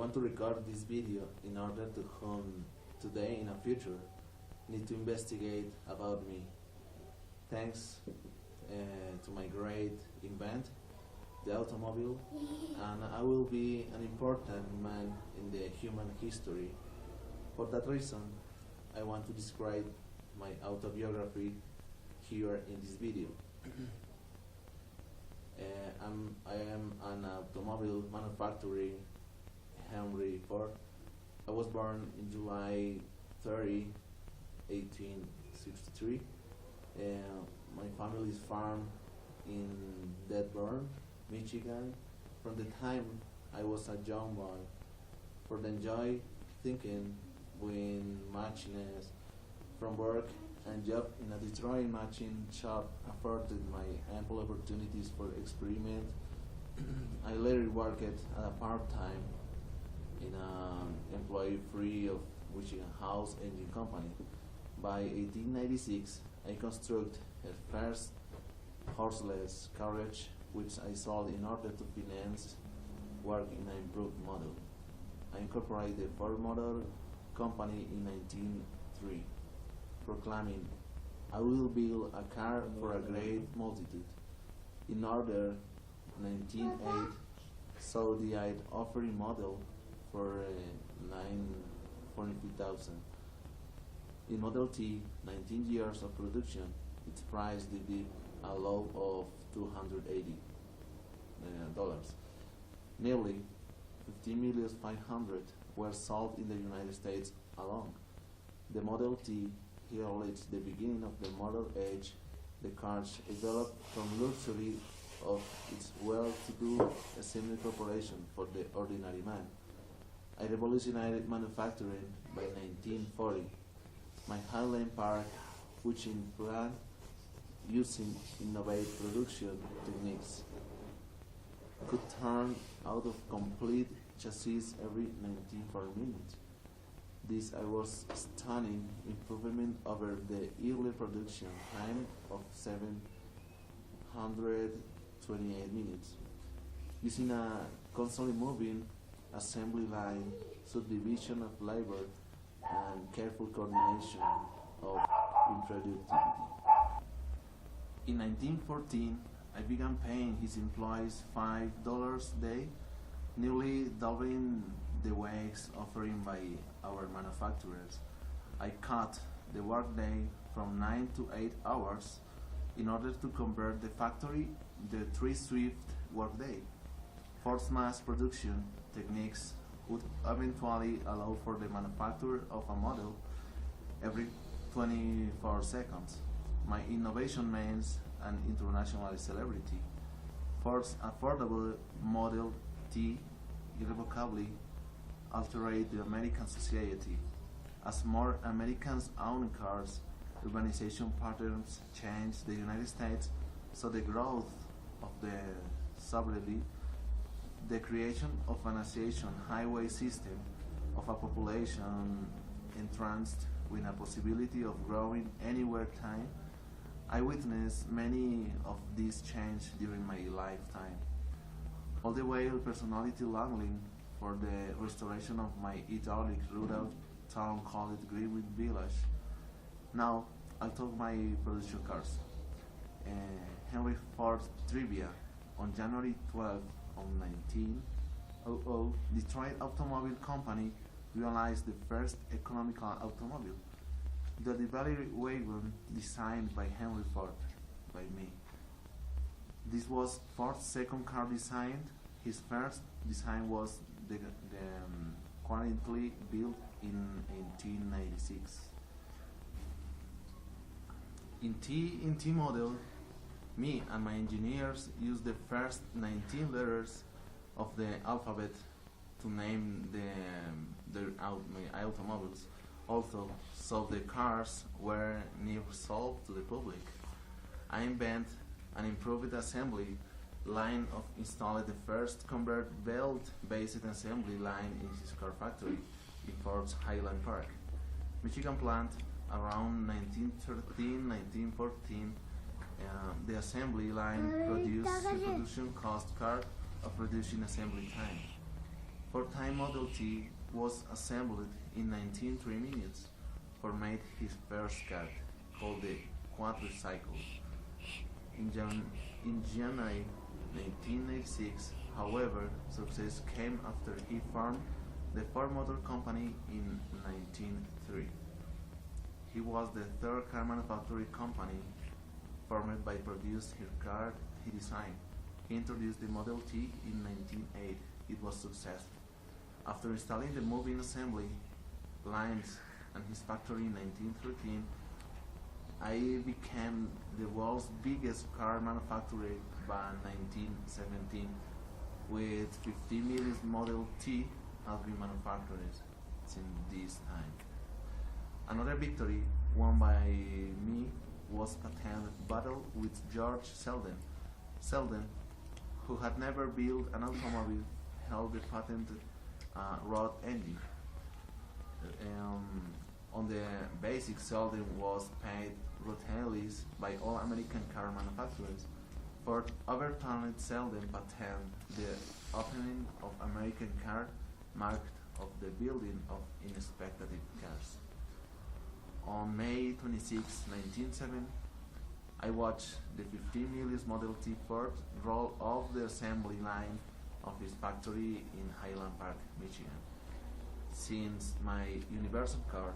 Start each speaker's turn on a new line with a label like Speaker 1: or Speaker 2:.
Speaker 1: want to record this video in order to hone today in the future need to investigate about me. Thanks to my great invent, the automobile, and I will be an important man in the human history. For that reason, I want to describe my autobiography here in this video. I am an automobile manufacturer, Henry Ford. I was born in July 30, 1863. My family's farm in Dearborn, Michigan. From the time I was a young boy, for the enjoy thinking when machines from work and job in a Detroit machine shop afforded my ample opportunities for experiment. I later worked at a part-time in an employee-free of Michigan House Engine Company. By 1896, I constructed a first horseless carriage, which I sold in order to finance work in an improved model. I incorporated the Ford Motor Company in 1903, proclaiming, "I will build a car for a great multitude." In order, 1908 saw the offering model for 940,000. In Model T, 19 years of production, its price did a low of $280. Nearly 15,500,000 were sold in the United States alone. The Model T heralds the beginning of the modern age. The cars developed from luxury of its well-to-do assembly corporation for the ordinary man. I revolutionized manufacturing by 1940. My Highland Park, which in plan using innovative production techniques, could turn out of complete chassis every 94 minutes. This I was stunning improvement over the early production time of 728 minutes. Using a constantly moving assembly line, subdivision of labor, and careful coordination of productivity. In 1914, I began paying his employees $5 a day, nearly doubling the wages offered by our manufacturers. I cut the workday from 9 to 8 hours in order to convert the factory the 3-shift workday. Ford's mass production techniques would eventually allow for the manufacture of a model every 24 seconds. My innovation means an international celebrity. Ford's affordable Model T irrevocably altered the American society. As more Americans own cars, urbanization patterns changed the United States, so the growth of the suburban, the creation of an association highway system of a population entranced with a possibility of growing anywhere time. I witnessed many of these changes during my lifetime. All the while personality longing for the restoration of my idyllic rural town called Greenwood Village. Now I'll talk my production cars. Henry Ford Trivia. On January 12 of 1900, Detroit Automobile Company realized the first economical automobile, the Delivery Wagon, designed by Henry Ford, by me. This was Ford's second car design. His first design was currently built in 1896. In T model, me and my engineers used the first 19 letters of the alphabet to name my automobiles, also so the cars were never sold to the public. I invented an improved assembly line of installed the first conveyor belt-based assembly line in his car factory in Ford's Highland Park, Michigan plant around 1913-1914. The assembly line produced the production cost card of reducing assembly time. Four-time Model T was assembled in 19 minutes. Ford made his first car, called the quadricycle. In January 1986, however, success came after he formed the Ford Motor Company in 1903. He was the third car manufacturing company formed by produced his car he designed. He introduced the Model T in 1908. It was successful. After installing the moving assembly lines and his factory in 1913, I became the world's biggest car manufacturer by 1917, with 50 million Model T has been manufactured since this time. Another victory won by me was a patent battle with George Selden. Selden, who had never built an automobile, held the patented rod engine. On the basic, Selden was paid routinely by all American car manufacturers. Ford overturned Selden patent the opening of American car market of the building of inspected cars. On May 26, 1907, I watched the 15 million Model T Ford roll off the assembly line of his factory in Highland Park, Michigan. Since my universal car,